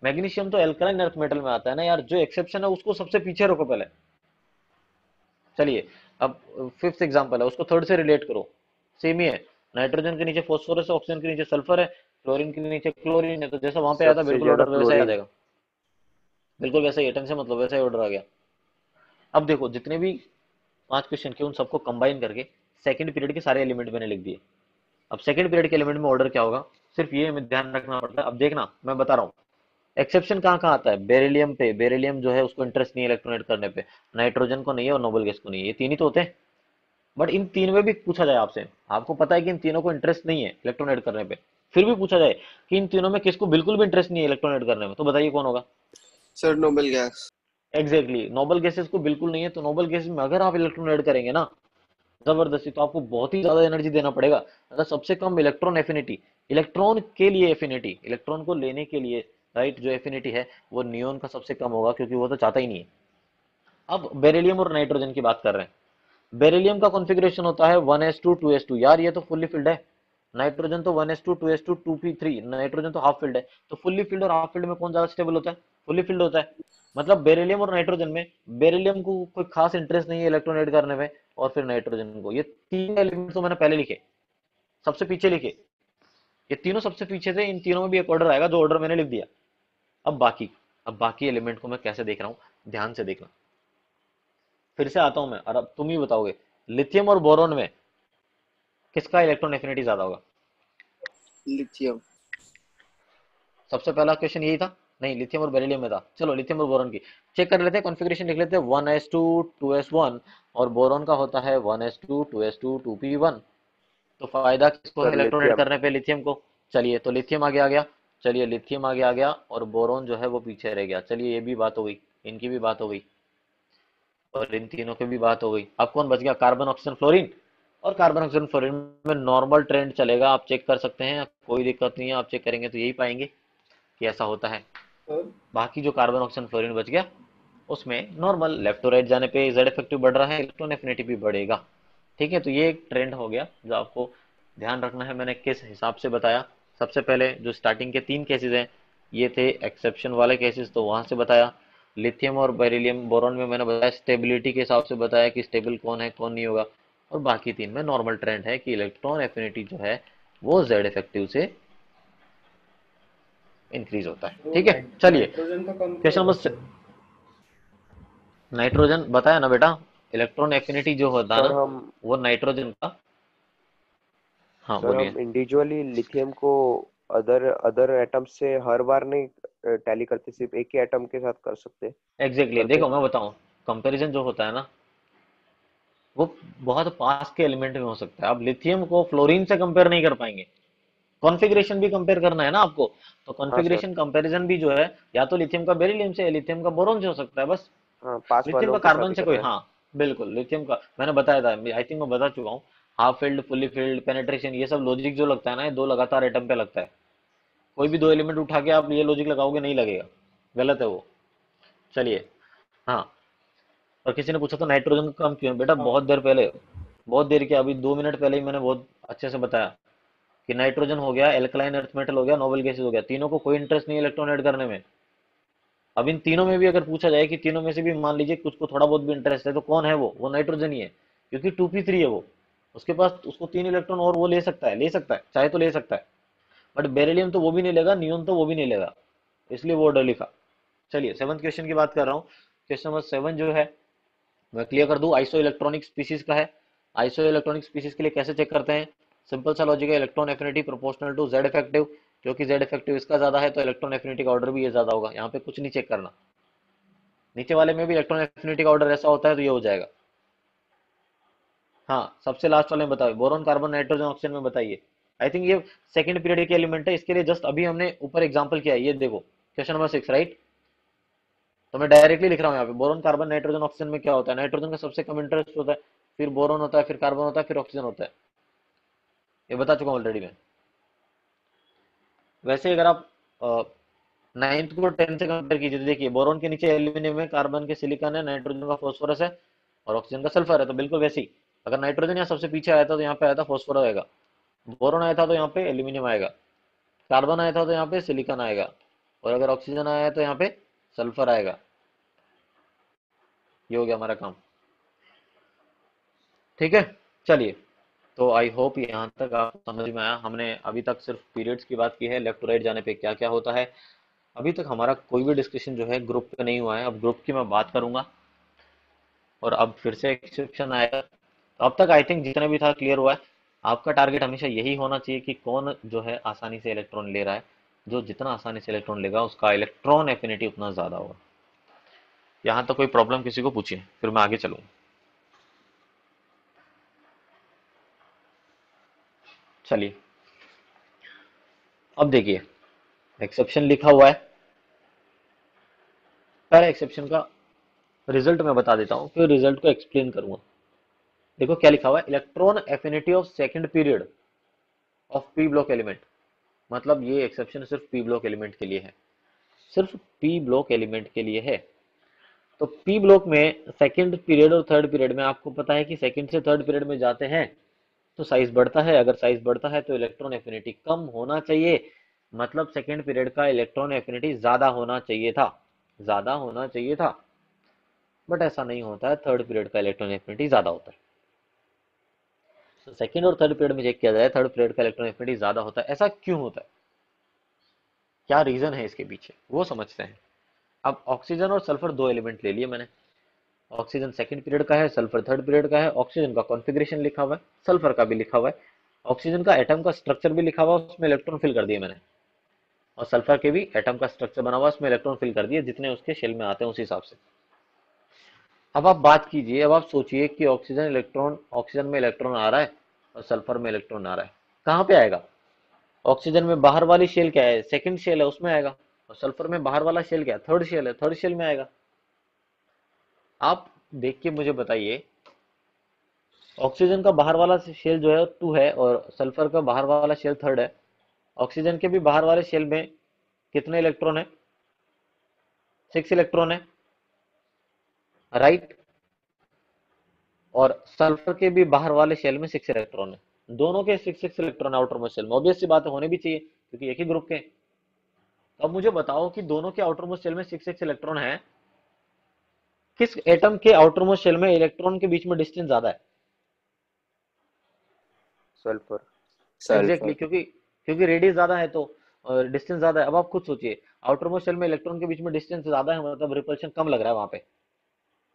मैग्नीशियम तो एल्कलाइन अर्थ मेटल में आता है ना यार, जो एक्सेप्शन है उसको सबसे पीछे रखो पहले। चलिए, अब फिफ्थ एग्जांपल है, उसको थर्ड से रिलेट करो। सेम ही है, नाइट्रोजन के नीचे फॉस्फोरस है, ऑक्सीजन के नीचे सल्फर है, क्लोरीन के नीचे क्लोरीन है, तो जैसा वहां पे आया था सबसे बिल्कुल ज्यादा ऑर्डर वैसा ही आ क्लोरीन। जाएगा। बिल्कुल वैसा ही, टेंशन मतलब वैसा ही ऑर्डर आ गया। अब देखो, जितने भी 5 क्वेश्चन के उन सबको कंबाइन करके सेकंड पीरियड के सारे एलिमेंट मैंने लिख दिए। अब सेकंड पीरियड के एलिमेंट में ऑर्डर क्या होगा, सिर्फ ये हमें ध्यान रखना पड़ता है। अब देखना मैं बता रहा हूँ, एक्सेप्शन कहाँ कहाँ आता है? बेरिलियम पे, बेरिलियम जो है उसको इंटरेस्ट नहीं है इलेक्ट्रॉनेट करने पे, नाइट्रोजन को नहीं है और नोबल गैस को नहीं है, ये तीन ही तो होते हैं। बट इन तीन में भी पूछा जाए आपसे, आपको पता है कि इन तीनों को इंटरेस्ट नहीं है इलेक्ट्रॉनेट करने पे, फिर भी पूछा जाए कि इन तीनों में किसको बिल्कुल भी इंटरेस्ट नहीं है इलेक्ट्रॉनेट करने में, तो बताइए कौन होगा? Sir noble gas. Exactly, noble gases को बिल्कुल नहीं है, तो नोबल गैसेस में अगर आप इलेक्ट्रॉन ऐड करेंगे ना जबरदस्ती, तो आपको बहुत ही ज्यादा एनर्जी देना पड़ेगा। अगर सबसे कम इलेक्ट्रॉन एफिनिटी, इलेक्ट्रॉन के लिए एफिनिटी, इलेक्ट्रॉन को लेने के लिए, राइट, जो एफिनिटी है वो नियोन का सबसे कम होगा, क्योंकि वो तो चाहता ही नहीं है। अब बेरिलियम और नाइट्रोजन की बात कर रहे हैं। बेरिलियम का कॉन्फ़िगरेशन होता है 1s2 2s2, यार ये तो फुल्ली फिल्ड है। नाइट्रोजन तो 1s2 2s2 2p3, नाइट्रोजन तो हाफ फिल्ड है। तो फुल्ली फिल्ड और हाफ फिल्ड में कौन ज्यादा स्टेबल होता है? फुल्ली फिल्ड होता है। मतलब बेरिलियम और नाइट्रोजन में बेरिलियम को कोई खास इंटरेस्ट नहीं है इलेक्ट्रॉन ऐड करने में, और फिर नाइट्रोजन को। ये तीन एलिमेंट तो मैंने पहले लिखे, सबसे पीछे लिखे, ये तीनों सबसे पीछे थे। इन तीनों में भी एक ऑर्डर आएगा, जो ऑर्डर मैंने लिख दिया। अब बाकी एलिमेंट को मैं कैसे देख रहा हूँ, ध्यान से देखना। फिर से आता हूं मैं, और अब तुम ही बताओगे, लिथियम और बोरॉन में किसका इलेक्ट्रॉन एफिनिटी ज्यादा होगा? लिथियम। सबसे पहला क्वेश्चन यही था? नहीं, लिथियम और बेरिलियम में था। चलो लिथियम और बोरॉन की चेक कर लेते हैं, कॉन्फ़िगरेशन लिख लेते हैं। 1s2 2s1, और बोरॉन का होता है 1s2 2s2 2p1। तो फायदा किसको है सर इलेक्ट्रॉन ऐड लिथियम। करने पे? लिथियम को। चलिए, तो लिथियम आगे आ गया। चलिए, लिथियम आगे आ गया और बोरॉन जो है वो पीछे रह गया। चलिए, ये भी बात हो गई, इनकी भी बात हो गई, और इन तीनों की भी बात हो गई। अब कौन बच गया? Carbon oxygen fluorine. और कार्बन ऑक्सीजन फ्लोरीन में नॉर्मल ट्रेंड चलेगा, आप चेक कर सकते हैं, कोई दिक्कत नहीं है, आप चेक करेंगे तो यही पाएंगे कि ऐसा होता है। बाकी जो कार्बन ऑक्सीजन फ्लोरीन बच गया, उसमें नॉर्मल लेफ्ट टू राइट जाने पे जेड इफेक्टिव बढ़ रहा है, इलेक्ट्रॉन एफिनिटी भी बढ़ेगा। ठीक है, तो ये एक ट्रेंड हो गया जो आपको ध्यान रखना है। मैंने किस हिसाब से बताया, सबसे पहले जो स्टार्टिंग के 3 केसेस हैं ये थे एक्सेप्शन वाले केसेस, तो वहां से बताया। लिथियम और बेरिलियम बोरॉन में मैंने बताया स्टेबिलिटी के हिसाब से बताया कि स्टेबल कौन है कौन नहीं होगा। और बाकी 3 में नॉर्मल ट्रेंड है कि इलेक्ट्रॉन एफिनिटी जो है वो जेड इफेक्टिव से इंक्रीज होता है। तो ठीक है, चलिए नाइट्रोजन का कम क्यों क्वेश्चन होगा नंबर सर? नाइट्रोजन बताया ना बेटा, इलेक्ट्रॉन एफिनिटी जो होता है सर ना हम वो नाइट्रोजन का। हाँ सर बोलिए। हम इंडिविजुअली लिथियम को अदर अदर एटम से हर बार नहीं टैली करते, सिर्फ एक ही एटम के साथ कर सकते एग्जैक्टली करते देखो मैं बताऊं, कंपैरिजन जो होता है ना वो बहुत पास के एलिमेंट में हो सकता है। आप लिथियम को फ्लोरीन से कंपेयर नहीं कर पाएंगे, कॉन्फ़िगरेशन भी कंपेयर करना है ना आपको। तो हाँ सर। कॉन्फ़िगरेशन कंपैरिजन भी जो है या तो लिथियम का बेरिलियम से या लिथियम का बोरोन से हो सकता है बस। हाँ, पास लिथियम वालों का के साथ कार्बन ही से कोई, करना है। हाँ बिल्कुल लिथियम का मैंने बताया था, आई थिंक मैं बता चुका हूँ। Half field, fully field, penetration, ये सब लॉजिक जो लगता है ना ये दो लगातार एटम पे लगता है। कोई भी दो एलिमेंट उठा के आप ये लॉजिक लगाओगे नहीं लगेगा, गलत है वो। चलिए, हाँ। और किसी ने पूछा था नाइट्रोजन का कम क्यों है बेटा, हाँ बहुत देर पहले, बहुत देर के अभी 2 मिनट पहले ही मैंने बहुत अच्छे से बताया कि नाइट्रोजन हो गया, एल्कलाइन अर्थ मेटल हो गया, नोबल गैसेस हो गया, तीनों को कोई इंटरेस्ट नहीं है इलेक्ट्रॉन ऐड करने में। अब इन तीनों में भी अगर पूछा जाए कि तीनों में से भी मान लीजिए कुछ को थोड़ा बहुत भी इंटरेस्ट है तो कौन है वो नाइट्रोजन ही है, क्योंकि 2p3 है वो। उसके पास उसको 3 इलेक्ट्रॉन और वो ले सकता है, ले सकता है चाहे तो ले सकता है। बट बेरिलियम तो वो भी नहीं लेगा, नियोन तो वो भी नहीं लेगा, इसलिए वो ऑर्डर लिखा। चलिए सेवंथ क्वेश्चन की बात कर रहा हूँ। क्वेश्चन नंबर 7 जो है मैं क्लियर कर दूं, आइसो इलेक्ट्रॉनिक स्पीसीज का है। आइसो इलेक्ट्रॉनिक स्पीसीज के लिए कैसे चेक करते हैं, सिंपल सा लॉजिक है, electron affinity proportional to Z effective. क्योंकि जेड इफेक्टिव इसका ज्यादा है तो इलेक्ट्रॉन एफिनिटी का ऑर्डर भी ये ज्यादा होगा, यहाँ पे कुछ नहीं चेक करना। नीचे वाले में भी इलेक्ट्रॉन एफिनिटी का ऑर्डर ऐसा होता है तो ये हो जाएगा। हाँ सबसे लास्ट वाले में बताओ, बोरॉन कार्बन नाइट्रोजन ऑक्सीजन में बताइए। आई थिंक ये सेकंड पीरियड के एलिमेंट है, इसके लिए जस्ट अभी हमने ऊपर एग्जांपल किया है, ये देखो क्वेश्चन नंबर 6 राइट। तो मैं डायरेक्टली लिख रहा हूँ यहाँ पे, बोरॉन कार्बन नाइट्रोजन ऑक्सीजन में क्या होता है, नाइट्रोजन का सबसे कम इंटरेस्ट होता है, फिर बोरॉन होता है, फिर कार्बन होता है, फिर ऑक्सीजन होता है। ये बता चुका हूँ ऑलरेडी मैं। वैसे अगर आप नाइन्थ को 10th से कंपेयर कीजिए तो देखिए बोरॉन के नीचे एल्यूमिनियम है, कार्बन के सिलिकॉन है, नाइट्रोजन का फॉस्फोरस है और ऑक्सीजन का सल्फर है। तो बिल्कुल वैसे ही अगर नाइट्रोजन यहाँ सबसे पीछे आया था तो यहाँ पे आया था फॉस्फोरस आएगा, बोरॉन आया था तो यहाँ पे एल्यूमिनियम आएगा, कार्बन आया था तो यहाँ पे सिलिकॉन आएगा, और अगर ऑक्सीजन आया है तो यहाँ पे सल्फर आएगा। ये हो गया हमारा काम। ठीक है, चलिए। तो आई होप यहाँ तक आपको समझ में आया। हमने अभी तक सिर्फ पीरियड्स की बात की है, लेफ्ट टू राइट जाने पे क्या क्या होता है। अभी तक हमारा कोई भी डिस्कशन जो है ग्रुप पे नहीं हुआ है, अब ग्रुप की मैं बात करूंगा और अब फिर से एक्सेप्शन आएगा। तो अब तक आई थिंक जितना भी था क्लियर हुआ है। आपका टारगेट हमेशा यही होना चाहिए कि कौन जो है आसानी से इलेक्ट्रॉन ले रहा है, जो जितना आसानी से इलेक्ट्रॉन लेगा उसका इलेक्ट्रॉन एफिनिटी उतना ज्यादा होगा। यहाँ तक कोई प्रॉब्लम किसी को पूछिए फिर मैं आगे चलूँ। चलिए अब देखिए, एक्सेप्शन लिखा हुआ है, पहले एक्सेप्शन का रिजल्ट मैं बता देता हूँ फिर रिजल्ट को एक्सप्लेन करूंगा। देखो क्या लिखा हुआ है, electron affinity of second period of P block element. मतलब ये एक्सेप्शन सिर्फ पी ब्लॉक एलिमेंट के लिए है, सिर्फ पी ब्लॉक एलिमेंट के लिए है। तो पी ब्लॉक में सेकंड पीरियड और थर्ड पीरियड में आपको पता है कि सेकंड से थर्ड पीरियड में जाते हैं तो साइज बढ़ता है, अगर साइज बढ़ता है तो इलेक्ट्रॉन एफिनिटी कम होना चाहिए। मतलब सेकंड पीरियड का इलेक्ट्रॉन एफिनिटी ज्यादा होना चाहिए था, ज्यादा होना चाहिए था। बट ऐसा नहीं होता है, थर्ड पीरियड का इलेक्ट्रॉन एफिनिटी ज्यादा होता है। तो सेकंड और थर्ड पीरियड में चेक किया जाए, थर्ड पीरियड का इलेक्ट्रॉन एफिनिटी ज्यादा होता है। ऐसा क्यों होता है, क्या रीजन है इसके पीछे, वो समझते हैं। अब ऑक्सीजन और सल्फर दो एलिमेंट ले लिए मैंने। ऑक्सीजन सेकंड पीरियड का है, सल्फर थर्ड पीरियड का है। ऑक्सीजन का कॉन्फ़िगरेशन लिखा हुआ है, सल्फर का भी लिखा हुआ है। ऑक्सीजन का एटम का स्ट्रक्चर भी लिखा हुआ है, उसमें इलेक्ट्रॉन फिल कर दिए मैंने। और सल्फर के भी एटम का स्ट्रक्चर बना हुआ है, उसमें इलेक्ट्रॉन फिल कर दिए जितने उसके शेल में आते हैं उस हिसाब से। अब आप बात कीजिए, अब आप सोचिए कि ऑक्सीजन में इलेक्ट्रॉन आ रहा है और सल्फर में इलेक्ट्रॉन आ रहा है, कहाँ पे आएगा। ऑक्सीजन में बाहर वाली शेल क्या है, सेकंड शेल है, उसमें आएगा। और सल्फर में बाहर वाला शेल क्या है, थर्ड शेल है, थर्ड शेल में आएगा। आप देख के मुझे बताइए, ऑक्सीजन का बाहर वाला शेल जो है 2 है और सल्फर का बाहर वाला शेल थर्ड है। ऑक्सीजन के भी बाहर वाले शेल में कितने इलेक्ट्रॉन है, 6 इलेक्ट्रॉन है, राइट। और सल्फर के भी बाहर वाले शेल में 6 इलेक्ट्रॉन है। दोनों के 6 इलेक्ट्रॉन आउटर मोस्ट शेल में, ऑब्वियस सी बात है होने भी चाहिए क्योंकि एक ही ग्रुप के। तो अब मुझे बताओ कि दोनों के आउटर मोस्ट शेल में 6 इलेक्ट्रॉन है, किस एटम के आउटर मोस्ट शेल में इलेक्ट्रॉन के बीच में डिस्टेंस ज्यादा है। सल्फर। Exactly, sulphur. क्योंकि क्योंकि रेडियस ज्यादा है तो डिस्टेंस ज्यादा है। अब आप खुद सोचिए, आउटर मोस्ट शेल में इलेक्ट्रॉन के बीच में डिस्टेंस ज्यादा है, मतलब रिपल्शन कम लग रहा है वहां पे।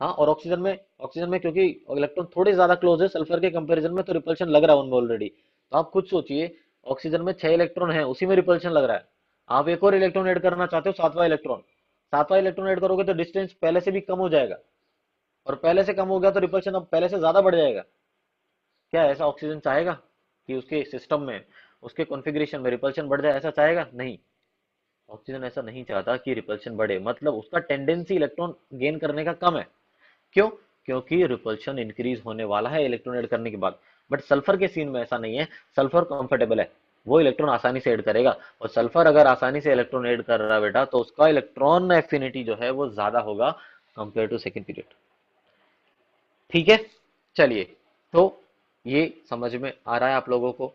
हाँ, और ऑक्सीजन में क्योंकि इलेक्ट्रॉन थोड़े ज्यादा क्लोज है सल्फर के कंपैरिजन में, तो रिपल्शन लग रहा है उनमें ऑलरेडी। तो आप खुद सोचिए, ऑक्सीजन में 6 इलेक्ट्रॉन है, उसी में रिपल्शन लग रहा है। आप एक और इलेक्ट्रॉन ऐड करना चाहते हो, सातवां इलेक्ट्रॉन। सातवां इलेक्ट्रॉन ऐड करोगे तो डिस्टेंस पहले से भी कम हो जाएगा, और पहले से कम हो गया तो रिपल्शन अब पहले से ज्यादा बढ़ जाएगा। क्या ऐसा ऑक्सीजन चाहेगा कि उसके सिस्टम में, उसके कॉन्फ़िगरेशन में रिपल्शन बढ़ जाए? ऐसा चाहेगा? नहीं। ऑक्सीजन ऐसा नहीं चाहता कि रिपल्शन बढ़े, मतलब उसका टेंडेंसी इलेक्ट्रॉन गेन करने का कम है। क्यों? क्योंकि रिपल्शन इंक्रीज होने वाला है इलेक्ट्रॉन ऐड करने के बाद। बट सल्फर के सीन में ऐसा नहीं है, सल्फर कंफर्टेबल है, वो इलेक्ट्रॉन आसानी से ऐड करेगा। और सल्फर अगर आसानी से इलेक्ट्रॉन ऐड कर रहा है बेटा, तो उसका इलेक्ट्रॉन एफिनिटी जो है वो ज्यादा होगा कंपेयर टू सेकेंड पीरियड। ठीक है, चलिए। तो ये समझ में आ रहा है आप लोगों को?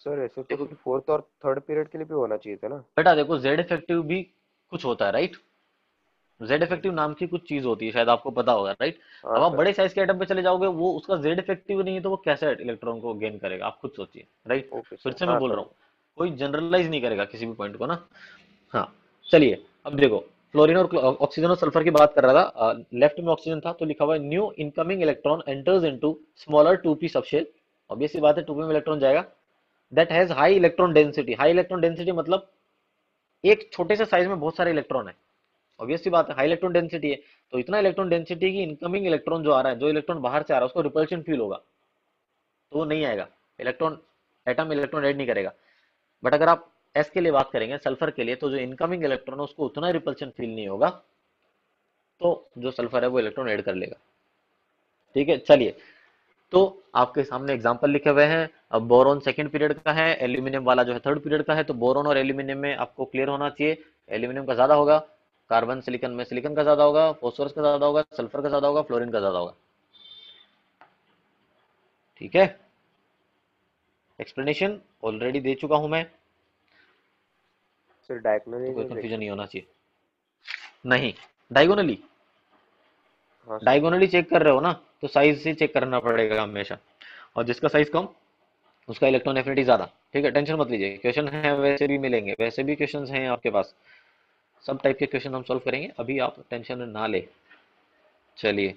सर ऐसे तो देखो फिर फोर्थ और थर्ड पीरियड के लिए भी होना चाहिए था ना। बेटा, देखो जेड इफेक्टिव भी कुछ होता है, राइट? जेड इफेक्टिव नाम की कुछ चीज होती है, शायद आपको पता होगा, राइट? हाँ अब आप सर। बड़े साइज के एटम पे चले जाओगे, वो उसका जेड इफेक्टिव नहीं है, तो वो कैसे इलेक्ट्रॉन को गेन करेगा? आप खुद सोचिए, राइट? ओके फिर सर, से मैं हाँ बोल रहा सर। हूँ, कोई जनरलाइज नहीं करेगा किसी भी पॉइंट को ना। हाँ, चलिए। अब देखो, फ्लोरीन और ऑक्सीजन और सल्फर की बात कर रहा था। लेफ्ट में ऑक्सीजन था तो लिखा हुआ है new incoming electron enters into smaller 2p subshell. Obvious सी बात है, 2p में इलेक्ट्रॉन जाएगा। That has high electron density. High electron density मतलब एक छोटे से साइज में बहुत सारे इलेक्ट्रॉन है। ऑब्वियस सी बात है, हाई इलेक्ट्रॉन डेंसिटी है, तो इतना इलेक्ट्रॉन डेंसिटी की इनकमिंग इलेक्ट्रॉन जो आ रहा है, जो इलेक्ट्रॉन बाहर से आ रहा है, उसको रिपल्शन फील होगा, तो वो नहीं आएगा। इलेक्ट्रॉन एटम इलेक्ट्रॉन ऐड नहीं करेगा। बट अगर आप एस के लिए बात करेंगे, सल्फर के लिए, तो जो इनकमिंग इलेक्ट्रॉन है उसको उतना रिपल्शन फील नहीं होगा, तो जो सल्फर है वो इलेक्ट्रॉन ऐड कर लेगा। ठीक है, चलिए। तो आपके सामने एग्जांपल लिखे हुए हैं। अब बोरोन सेकंड पीरियड का है, एल्यूमिनियम वाला जो है थर्ड पीरियड का है। तो बोरोन और एल्यूमिनियम में आपको क्लियर होना चाहिए, एल्यूमिनियम का ज्यादा होगा, कार्बन सिलिकॉन में सिलिकॉन का ज्यादा होगा, फॉस्फोरस का ज्यादा होगा, सल्फर का ज्यादा होगा, फ्लोरीन का ज्यादा होगा। ठीक है, एक्सप्लेनेशन ऑलरेडी दे चुका हूं मैं, सर तो डायगोनली कोई नहीं कंफ्यूजन देखा नहीं सर। होना चाहिए। नहीं, डायगोनली, हाँ सर। डायगोनली चेक कर रहे हो ना, तो साइज से चेक करना पड़ेगा हमेशा। और जिसका साइज कम, उसका इलेक्ट्रॉन एफिनिटी ज्यादा। ठीक है, टेंशन मत लीजिए, क्वेश्चन है वैसे भी मिलेंगे, वैसे भी क्वेश्चन हैं आपके पास, सब टाइप के क्वेश्चन हम सॉल्व करेंगे, अभी आप टेंशन ना ले। चलिए,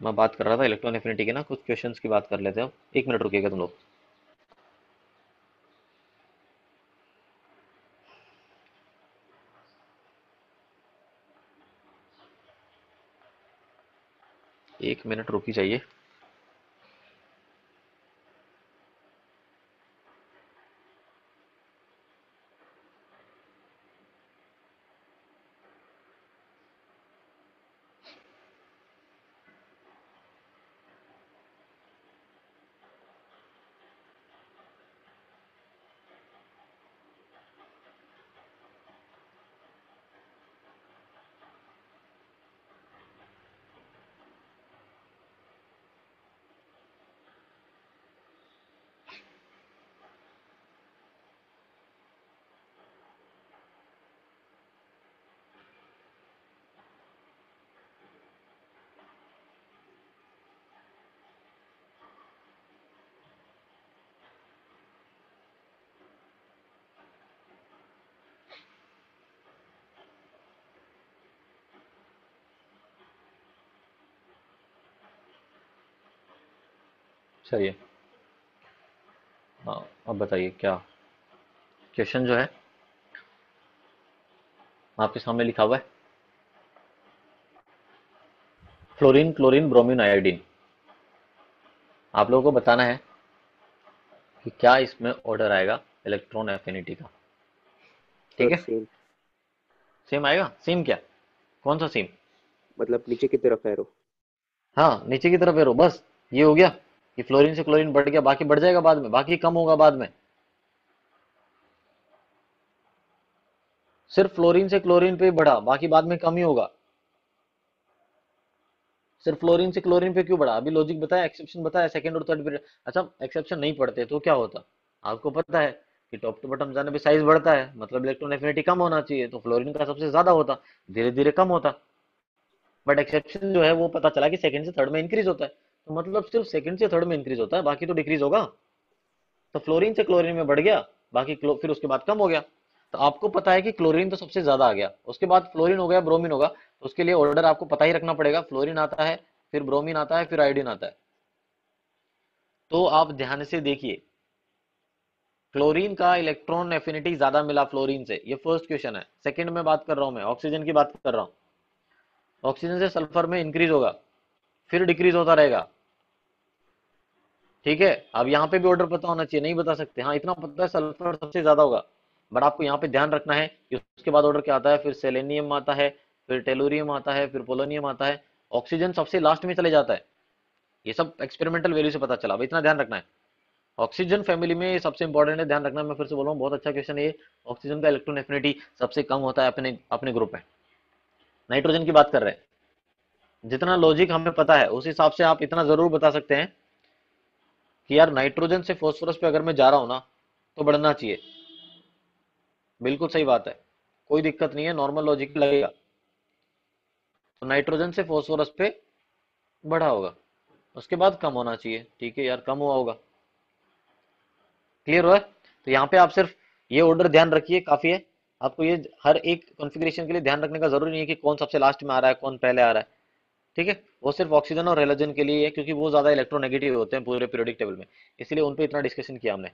मैं बात कर रहा था इलेक्ट्रॉन एफिनिटी के ना, कुछ क्वेश्चंस की बात कर लेते हैं। अब 1 मिनट रुकिएगा तुम लोग। एक मिनट रुकी जाइए। चलिए, हाँ, अब बताइए क्या क्वेश्चन जो है आपके सामने लिखा हुआ है। फ्लोरीन, क्लोरीन, ब्रोमीन, आयोडीन, आप लोगों को बताना है कि क्या इसमें ऑर्डर आएगा इलेक्ट्रॉन एफिनिटी का। ठीक सर है, सेम। सेम आएगा। सेम क्या? कौन सा सेम? मतलब नीचे की तरफ एरो। हाँ, नीचे की तरफ एरो, बस। ये हो गया कि फ्लोरीन से क्लोरीन बढ़ गया, बाकी बढ़ जाएगा बाद में, बाकी कम होगा बाद में। सिर्फ फ्लोरीन से क्लोरीन पे ही बढ़ा, बाकी बाद में कम ही होगा। सिर्फ फ्लोरीन से क्लोरीन पे क्यों बढ़ा? अभी लॉजिक बताया, एक्सेप्शन बताया, सेकंड और थर्ड पीरियड। अच्छा, एक्सेप्शन नहीं पढ़ते तो क्या होता? आपको पता है कि टॉप टू बॉटम जाने पे साइज बढ़ता है, मतलब इलेक्ट्रॉन एफिनिटी कम होना चाहिए, तो फ्लोरीन का सबसे ज्यादा होता, धीरे धीरे कम होता। बट एक्सेप्शन जो है वो पता चला कि सेकंड से थर्ड में इंक्रीज होता है, तो मतलब सिर्फ सेकंड से थर्ड में इंक्रीज होता है, बाकी तो डिक्रीज होगा। तो फ्लोरीन से क्लोरीन में बढ़ गया, बाकी फिर उसके बाद कम हो गया। तो आपको पता है कि क्लोरीन तो सबसे ज्यादा आ गया, उसके बाद फ्लोरीन हो गया, ब्रोमीन होगा, तो उसके लिए ऑर्डर आपको पता ही रखना पड़ेगा। फ्लोरीन आता है, फिर ब्रोमीन आता है, फिर आयोडीन आता है। तो आप ध्यान से देखिए, क्लोरीन का इलेक्ट्रॉन एफिनिटी ज्यादा मिला फ्लोरीन से, ये फर्स्ट क्वेश्चन है। सेकंड में बात कर रहा हूं मैं, ऑक्सीजन की बात कर रहा हूं। ऑक्सीजन से सल्फर में इंक्रीज होगा, फिर डिक्रीज होता रहेगा। ठीक है, अब यहाँ पे भी ऑर्डर पता होना चाहिए, नहीं बता सकते। हाँ, इतना पता है सल्फर सबसे ज्यादा होगा, बट आपको यहाँ पे ध्यान रखना है कि उसके बाद ऑर्डर क्या आता है। फिर सेलेनियम आता है, फिर टेलुरियम आता है, फिर पोलोनियम आता है, ऑक्सीजन सबसे लास्ट में चले जाता है। ये सब एक्सपेरिमेंटल वैल्यू से पता चला, अब इतना ध्यान रखना है। ऑक्सीजन फैमिली में सबसे इंपॉर्टेंट है, ध्यान रखना। मैं फिर से बोल रहा हूँ, बहुत अच्छा क्वेश्चन है ये। ऑक्सीजन का इलेक्ट्रॉन एफिनिटी सबसे कम होता है अपने अपने ग्रुप में। नाइट्रोजन की बात कर रहे हैं, जितना लॉजिक हमें पता है उस हिसाब से आप इतना जरूर बता सकते हैं कि यार नाइट्रोजन से फॉस्फोरस पे अगर मैं जा रहा हूं ना, तो बढ़ना चाहिए। बिल्कुल सही बात है, कोई दिक्कत नहीं है, नॉर्मल लॉजिक लगेगा। तो नाइट्रोजन से फॉस्फोरस पे बढ़ा होगा, उसके बाद कम होना चाहिए। ठीक है यार, कम हुआ होगा। क्लियर हुआ है? तो यहाँ पे आप सिर्फ ये ऑर्डर ध्यान रखिए, काफी है। आपको ये हर एक कॉन्फ़िगरेशन के लिए ध्यान रखने का जरूरी नहीं है कि कौन सबसे लास्ट में आ रहा है, कौन पहले आ रहा है। ठीक है, वो सिर्फ ऑक्सीजन और हेलोजन के लिए है, क्योंकि वो ज्यादा इलेक्ट्रोनेगेटिव होते हैं पूरे पीरियोडिक टेबल में, इसलिए उन पे इतना डिस्कशन किया हमने।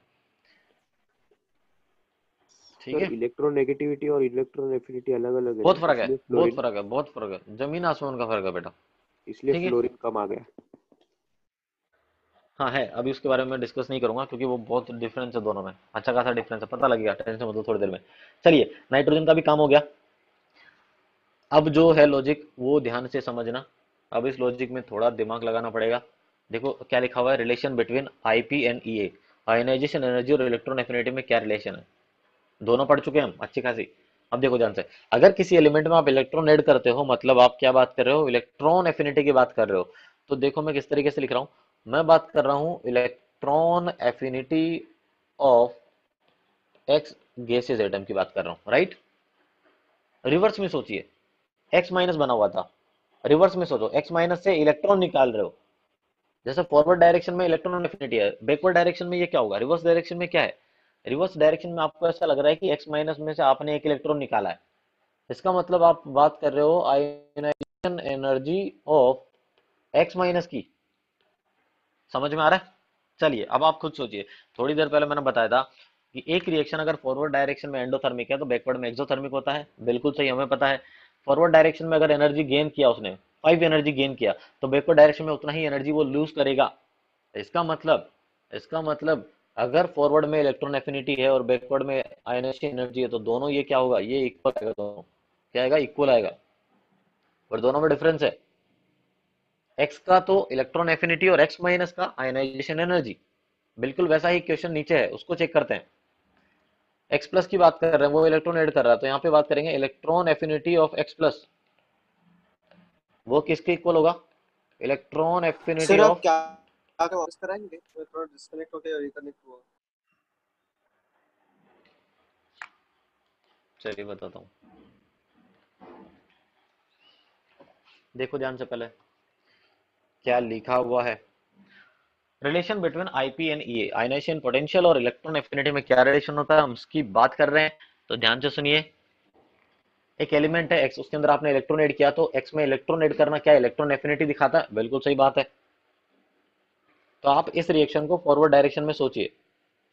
ठीक सर है, इलेक्ट्रोनेगेटिविटी और इलेक्ट्रॉन एफिनिटी अलग अलग है बहुत ना, फर्क है, इसलिए बहुत फ्लोरीन फर्क है, बहुत फर्क है, जमीन आसमान का फर्क है बेटा। इसलिए ठीक है, फ्लोरीन कम आ गया। हाँ है, अभी उसके बारे में डिस्कस नहीं करूंगा, क्योंकि वो बहुत डिफरेंस है दोनों में, अच्छा खासा डिफरेंस है, पता लगेगा, टेंशन मत लो थोड़ी देर में। चलिए, नाइट्रोजन का भी काम हो गया। अब जो है लॉजिक वो ध्यान से समझना। अब इस लॉजिक में थोड़ा दिमाग लगाना पड़ेगा। देखो क्या लिखा हुआ है, relation between IP and EA, ionization energy और इलेक्ट्रॉन एफिनिटी में क्या रिलेशन है। दोनों पढ़ चुके हैं हम अच्छी खासी। अब देखो ध्यान से, अगर किसी एलिमेंट में आप इलेक्ट्रॉन ऐड करते हो, मतलब आप क्या बात कर रहे हो, इलेक्ट्रॉन एफिनिटी की बात कर रहे हो। तो देखो मैं किस तरीके से लिख रहा हूं, मैं बात कर रहा हूं electron affinity of x gaseous atom की बात कर रहा हूं, राइट। रिवर्स में सोचिए, एक्स माइनस बना हुआ था, रिवर्स में सोचो, एक्स माइनस से इलेक्ट्रॉन निकाल रहे हो। जैसे फॉरवर्ड डायरेक्शन में इलेक्ट्रॉन एफिनिटी है, बैकवर्ड डायरेक्शन में ये क्या होगा, रिवर्स डायरेक्शन में क्या है। रिवर्स डायरेक्शन में आपको ऐसा लग रहा है कि एक्स माइनस में से आपने एक इलेक्ट्रॉन निकाला है, इसका मतलब आप बात कर रहे हो ionization energy of X minus की। समझ में आ रहा है? चलिए अब आप खुद सोचिए, थोड़ी देर पहले मैंने बताया था कि एक रिएक्शन अगर फॉरवर्ड डायरेक्शन में एंडोथर्मिक है तो बैकवर्ड में एक्सोथर्मिक होता है, बिल्कुल सही, हमें पता है। फॉरवर्ड डायरेक्शन में अगर एनर्जी गेन किया उसने, 5 एनर्जी गेन किया, तो बैकवर्ड डायरेक्शन में उतना ही एनर्जी वो लूज करेगा। इसका मतलब अगर फॉरवर्ड में इलेक्ट्रॉन एफिनिटी है और बैकवर्ड में आयोनाइजेशन एनर्जी है, तो दोनों ये क्या होगा, ये इक्वल आएगा, दोनों क्या आएगा, इक्वल आएगा। और दोनों में डिफरेंस है, एक्स का तो इलेक्ट्रॉन एफिनिटी और एक्स माइनस का आयोनाइजेशन एनर्जी। बिल्कुल वैसा ही क्वेश्चन नीचे है, उसको चेक करते हैं। एक्स प्लस की बात कर रहे हैं, वो इलेक्ट्रॉन ऐड कर रहा है, तो यहाँ पे बात करेंगे electron affinity of x plus, वो किसके इक्वल होगा, इलेक्ट्रॉन एफिनिटी सर आप ऑफ। क्या आके वापस कराएंगे, मैं थोड़ा डिस्कनेक्ट होके रिकनेक्ट हुआ। चलिए बताता हूँ, देखो ध्यान से पहले क्या लिखा हुआ है। Relation between IP and EA, ionization potential और इलेक्ट्रॉन एफिनिटी में क्या रिलेशन होता है, हम उसकी बात कर रहे हैं। तो ध्यान से सुनिए, एक एलिमेंट है एक्स, उसके अंदर आपने इलेक्ट्रॉन ऐड किया, तो एक्स में इलेक्ट्रॉन ऐड करना क्या इलेक्ट्रॉन एफिनिटी दिखाता है, बिल्कुल सही बात है। तो आप इस रिएक्शन को फॉरवर्ड डायरेक्शन में सोचिए,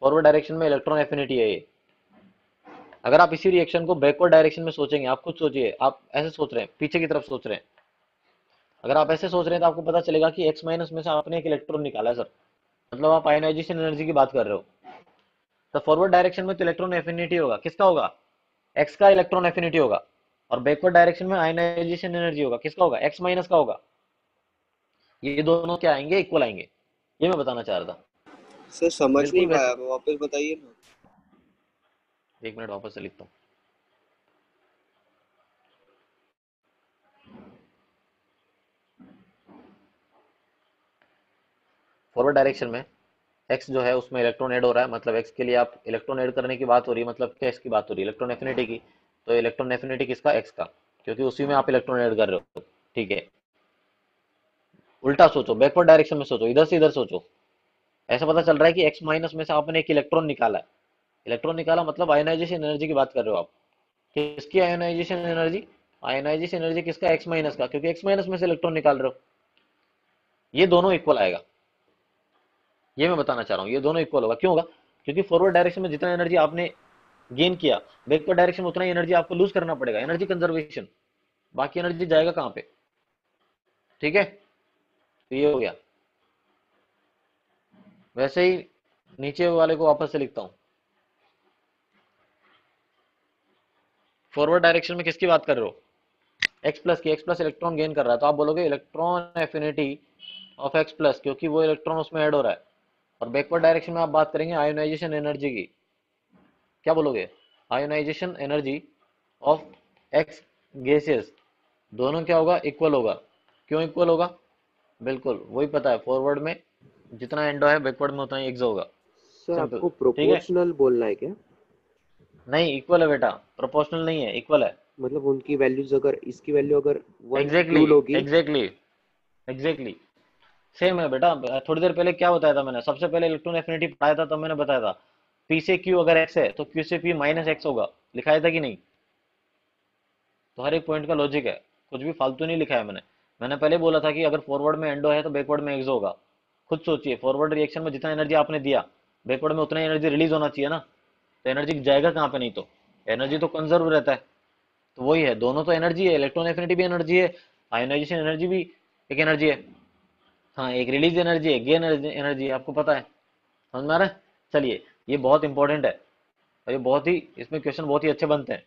फॉरवर्ड डायरेक्शन में इलेक्ट्रॉन एफिनिटी है ये। अगर आप इसी रिएक्शन को बैकवर्ड डायरेक्शन में सोचेंगे, आप खुद सोचिए, आप ऐसे सोच रहे हैं, पीछे की तरफ सोच रहे हैं, अगर आप ऐसे सोच रहे हैं तो आपको पता चलेगा कि एक्स माइनस में से आपने एक इलेक्ट्रॉन निकाला है सर, मतलब आप आयोनाइजेशन एनर्जी की बात कर रहे हो। तो फॉरवर्ड डायरेक्शन में तो इलेक्ट्रॉन एफिनिटी होगा, किसका होगा, एक्स का इलेक्ट्रॉन एफिनिटी होगा। और बैकवर्ड डायरेक्शन में आयोनाइजेशन एनर्जी होगा, किसका होगा, एक्स माइनस का होगा। ये दोनों क्या आएंगे, इक्वल आएंगे, ये मैं बताना चाह रहा था। सर समझ नहीं बिल्कुल पाया, वैसे, वापस बताइए ना। एक मिनट वापस से लिखता हूँ। फॉरवर्ड डायरेक्शन में एक्स जो है उसमें इलेक्ट्रॉन ऐड हो रहा है, मतलब एक्स के लिए आप इलेक्ट्रॉन ऐड करने की बात हो रही है, मतलब क्या इसकी बात हो रही है, इलेक्ट्रॉन एफिनिटी की। तो इलेक्ट्रॉन एफिनिटी किसका, एक्स का, क्योंकि उसी में आप इलेक्ट्रॉन ऐड कर रहे हो। ठीक है, उल्टा सोचो, बैकवर्ड डायरेक्शन में सोचो, इधर से इधर सोचो, ऐसा पता चल रहा है कि x माइनस में से आपने एक इलेक्ट्रॉन निकाला है। इलेक्ट्रॉन निकाला मतलब आयोनाइजेशन एनर्जी की बात कर रहे हो आप। किसकी आयोनाइजेशन एनर्जी? आयोनाइजेशन एनर्जी किसका? x माइनस का, क्योंकि x माइनस में से इलेक्ट्रॉन निकाल रहे हो। ये दोनों इक्वल आएगा, ये मैं बताना चाह रहा हूँ, ये दोनों इक्वल होगा। क्यों होगा? क्योंकि फॉरवर्ड डायरेक्शन में जितना एनर्जी आपने गेन किया, बैकवर्ड डायरेक्शन में उतना ही एनर्जी आपको लूज करना पड़ेगा, एनर्जी कंजर्वेशन। बाकी एनर्जी जाएगा कहाँ पे? ठीक है, तो ये हो गया। वैसे ही नीचे वाले को वापस से लिखता हूं। फॉरवर्ड डायरेक्शन में किसकी बात कर रहे हो? एक्स प्लस की। एक्स प्लस इलेक्ट्रॉन गेन कर रहा है, तो आप बोलोगे electron affinity of x plus, क्योंकि वो इलेक्ट्रॉन उसमें ऐड हो रहा है। और बैकवर्ड डायरेक्शन में आप बात करेंगे आयोनाइजेशन एनर्जी की। क्या बोलोगे? Ionization energy of X gases. दोनों क्या होगा? इक्वल होगा। क्यों इक्वल होगा? बिल्कुल वही पता है, फॉरवर्ड में जितना एंडो है बैकवर्ड में उतना ही एक्सो होगा। Sir simple. आपको ठीक है, प्रोपोर्शनल बोलना है क्या? नहीं इक्वल है बेटा, प्रोपोर्शनल नहीं है, इक्वल है। मतलब उनकी वैल्यूज अगर इसकी वैल्यू अगर वन एग्जैक्टली, जूल होगी। एग्जैक्टली, एग्जैक्टली सेम है बेटा। थोड़ी देर पहले क्या बताया था मैंने? सबसे पहले इलेक्ट्रॉन एफिनिटी पढ़ाया था, तब मैंने बताया था पी से क्यू अगर एक्स है तो क्यू से पी माइनस एक्स होगा। लिखाया था कि नहीं? तो हर एक पॉइंट का लॉजिक है, कुछ भी फालतू नहीं लिखा है मैंने। मैंने पहले बोला था कि अगर फॉरवर्ड में एंडो है तो बैकवर्ड में एक्सो होगा। खुद सोचिए, फॉरवर्ड रिएक्शन में जितना एनर्जी आपने दिया, बैकवर्ड में उतना ही एनर्जी रिलीज होना चाहिए ना। तो एनर्जी जाएगा कहाँ पे? नहीं तो एनर्जी तो कंजर्व रहता है। तो वही है, दोनों तो एनर्जी है, इलेक्ट्रॉन एफिनिटी भी एनर्जी है, आयोनाइजेशन एनर्जी भी एक एनर्जी है। हाँ, एक रिलीज एनर्जी है, गेन एनर्जी है, आपको पता है। समझ में आ रहा है? चलिए, ये बहुत इंपॉर्टेंट है और ये बहुत ही, इसमें क्वेश्चन बहुत ही अच्छे बनते हैं।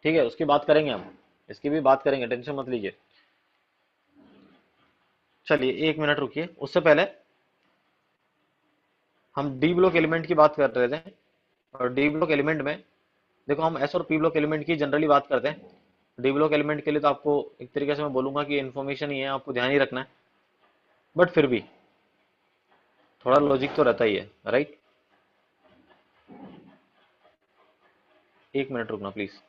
ठीक है, उसकी बात करेंगे हम, इसकी भी बात करेंगे, टेंशन मत लीजिए। चलिए एक मिनट रुकिए, उससे पहले हम डी ब्लॉक एलिमेंट की बात कर रहे थे। और डी ब्लॉक एलिमेंट में देखो, हम एस और पी ब्लॉक एलिमेंट की जनरली बात करते हैं। डी ब्लॉक एलिमेंट के लिए तो आपको एक तरीके से मैं बोलूंगा कि इन्फॉर्मेशन ही है, आपको ध्यान ही रखना है, बट फिर भी थोड़ा लॉजिक तो रहता ही है, राइट? एक मिनट रुकना प्लीज।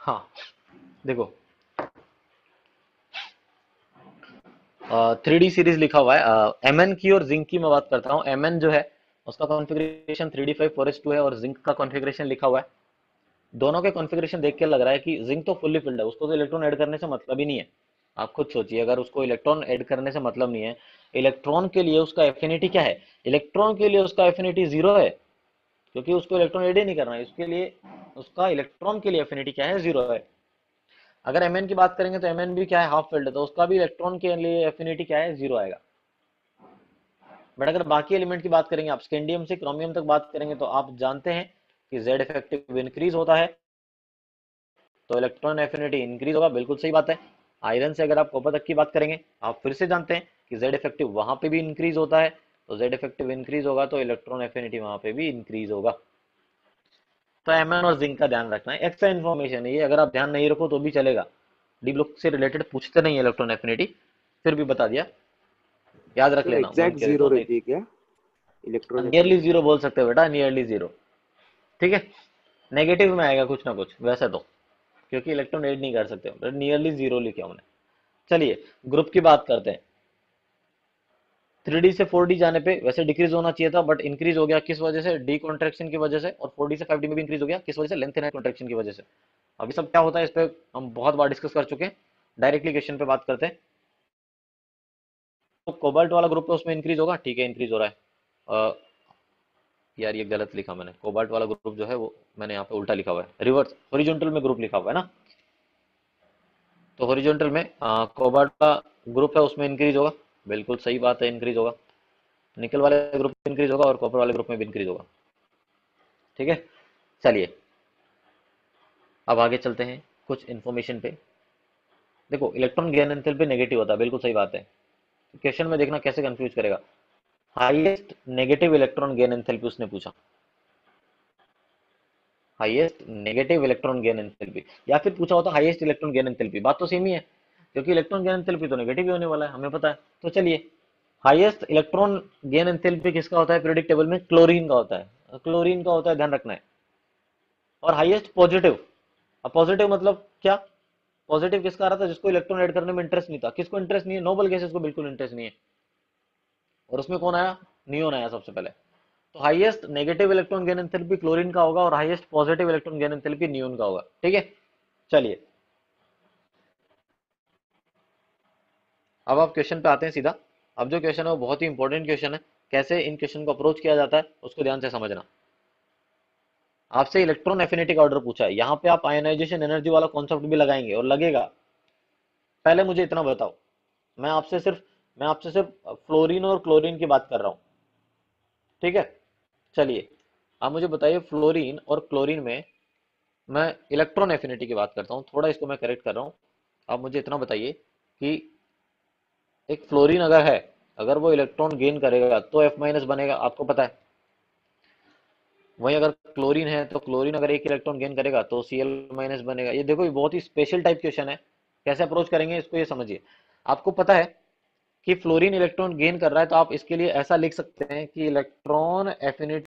हाँ, देखो, 3D सीरीज लिखा हुआ है। एमएन की और जिंक की मैं बात करता हूँ। एमएन जो है उसका कॉन्फ़िगरेशन 3d5 4s2 है और जिंक का कॉन्फ़िगरेशन लिखा हुआ है। दोनों के कॉन्फ़िगरेशन देख के लग रहा है कि जिंक तो फुल्ली फिल्ड है, उसको तो इलेक्ट्रॉन ऐड करने से मतलब ही नहीं है। आप खुद सोचिए, अगर उसको इलेक्ट्रॉन ऐड करने से मतलब नहीं है, इलेक्ट्रॉन के लिए उसका एफिनिटी क्या है? इलेक्ट्रॉन के लिए उसका एफिनिटी 0 है, क्योंकि उसको इलेक्ट्रॉन ऐड ही नहीं करना है। उसके लिए उसका इलेक्ट्रॉन के लिए एफिनिटी क्या है? 0 है। अगर एमएन की बात करेंगे तो एमएन भी क्या है? हाफ फिल्ड है, तो उसका भी इलेक्ट्रॉन के लिए एफिनिटी क्या है? 0 आएगा। बट अगर बाकी एलिमेंट की बात करेंगे, आप स्कैंडियम से क्रोमियम तक बात करेंगे, तो आप जानते हैं कि जेड इफेक्टिव इंक्रीज होता है तो इलेक्ट्रॉन एफिनिटी इंक्रीज होगा। बिल्कुल सही बात है। आयरन से अगर आप कॉपर तक की बात करेंगे, आप फिर से जानते हैं कि जेड इफेक्टिव वहां पे भी इंक्रीज होता है, तो जेड इफेक्टिव इंक्रीज होगा तो इलेक्ट्रॉन एफिनिटी वहां पे भी इंक्रीज होगा। तो एमएन और जिंक का ध्यान रखना है, एक्स्ट्रा इन्फॉर्मेशन है ये, अगर आप ध्यान नहीं रखो तो भी चलेगा। डी ब्लॉक से रिलेटेड पूछते नहीं इलेक्ट्रॉन एफिनिटी, फिर भी बता दिया, याद रख सर लेना मन एग्जैक्ट करे जीरो तो। नहीं, रहती है क्या इलेक्ट्रॉन नियरली एफिनिटी? जीरो बोल सकते हो बेटा, नियरली जीरो। ठीक है, नेगेटिव में आएगा कुछ ना कुछ वैसे तो, क्योंकि इलेक्ट्रॉन ऐड नहीं कर सकते, नियरली जीरो लिखे हमने। चलिए ग्रुप की बात करते हैं। 3D से 4D जाने पे वैसे डिक्रीज होना चाहिए था, बट इंक्रीज हो गया किस वजह से? डी कॉन्ट्रेक्शन की वजह से। और 4D से 5D में भी इंक्रीज हो गया किस वजह से? लेंथ एनर्जी कॉन्ट्रेक्शन की वजह से। अभी सब क्या होता है इस पे हम बहुत बार डिस्कस कर चुके हैं, डायरेक्टली क्वेश्चन पे बात करते हैं। तो कोबाल्ट वाला ग्रुप है उसमें इंक्रीज होगा, ठीक है इंक्रीज हो रहा है। अ, यार ये गलत लिखा मैंने, कोबाल्ट वाला ग्रुप जो है वो मैंने यहाँ पे उल्टा लिखा हुआ है, रिवर्स हॉरिजॉन्टल में ग्रुप लिखा हुआ है ना। तो हॉरिजॉन्टल में कोबाल्ट का ग्रुप है उसमें इंक्रीज होगा, बिल्कुल सही बात है, इंक्रीज होगा। निकल वाले ग्रुप में इंक्रीज होगा और कॉपर वाले ग्रुप में भी इंक्रीज होगा। ठीक है, चलिए अब आगे चलते हैं कुछ इन्फॉर्मेशन पे। देखो, इलेक्ट्रॉन गेन एंथैल्पी नेगेटिव होता है, बिल्कुल सही बात है। क्वेश्चन में देखना कैसे कंफ्यूज करेगा। Highest negative electron gain enthalpy उसने पूछा, highest negative electron gain enthalpy, या फिर पूछा होता हाईएस्ट इलेक्ट्रॉन गेन एंथैल्पी, बात तो सेम ही है, क्योंकि इलेक्ट्रॉन गेन एंथैल्पी तो नेगेटिव ही होने वाला है, हमें पता है। तो चलिए, हाईएस्ट इलेक्ट्रॉन गेन एंथैल्पी किसका होता है पीरियोडिक टेबल में? क्लोरीन का होता है, क्लोरीन का होता है, ध्यान रखना है। और हाईएस्ट पॉजिटिव, अब पॉजिटिव मतलब क्या? पॉजिटिव किसका आ रहा था? जिसको इलेक्ट्रॉन ऐड करने में इंटरेस्ट नहीं था। किसको इंटरेस्ट नहीं है? नोबल गैसेस को बिल्कुल इंटरेस्ट नहीं है। और उसमें कौन आया? नियोन आया सबसे पहले। तो highest negative electron gain enthalpy chlorine का होगा और highest positive electron gain enthalpy neon का होगा, ठीक है। चलिए, अब आप क्वेश्चन पे आते हैं सीधा। अब जो क्वेश्चन है वो बहुत ही इंपॉर्टेंट क्वेश्चन है, कैसे इन क्वेश्चन को अप्रोच किया जाता है उसको ध्यान से समझना। आपसे इलेक्ट्रॉन एफिनिटी का ऑर्डर पूछा है, यहाँ पे आप आयनाइजेशन एनर्जी वाला कॉन्सेप्ट भी लगाएंगे और लगेगा। पहले मुझे इतना बताओ, मैं आपसे सिर्फ फ्लोरीन और क्लोरीन की बात कर रहा हूँ, ठीक है। चलिए, आप मुझे बताइए फ्लोरीन और क्लोरीन में, मैं इलेक्ट्रॉन एफिनिटी की बात करता हूँ, थोड़ा इसको मैं करेक्ट कर रहा हूँ। आप मुझे इतना बताइए कि एक फ्लोरीन अगर है, अगर वो इलेक्ट्रॉन गेन करेगा तो F माइनस बनेगा, आपको पता है। वहीं अगर क्लोरीन है तो क्लोरीन अगर एक इलेक्ट्रॉन गेन करेगा तो Cl माइनस बनेगा। ये देखो, ये बहुत ही स्पेशल टाइप क्वेश्चन है, कैसे अप्रोच करेंगे इसको ये समझिए। आपको पता है कि फ्लोरीन इलेक्ट्रॉन गेन कर रहा है, तो आप इसके लिए ऐसा लिख सकते हैं कि इलेक्ट्रॉन एफिनिटी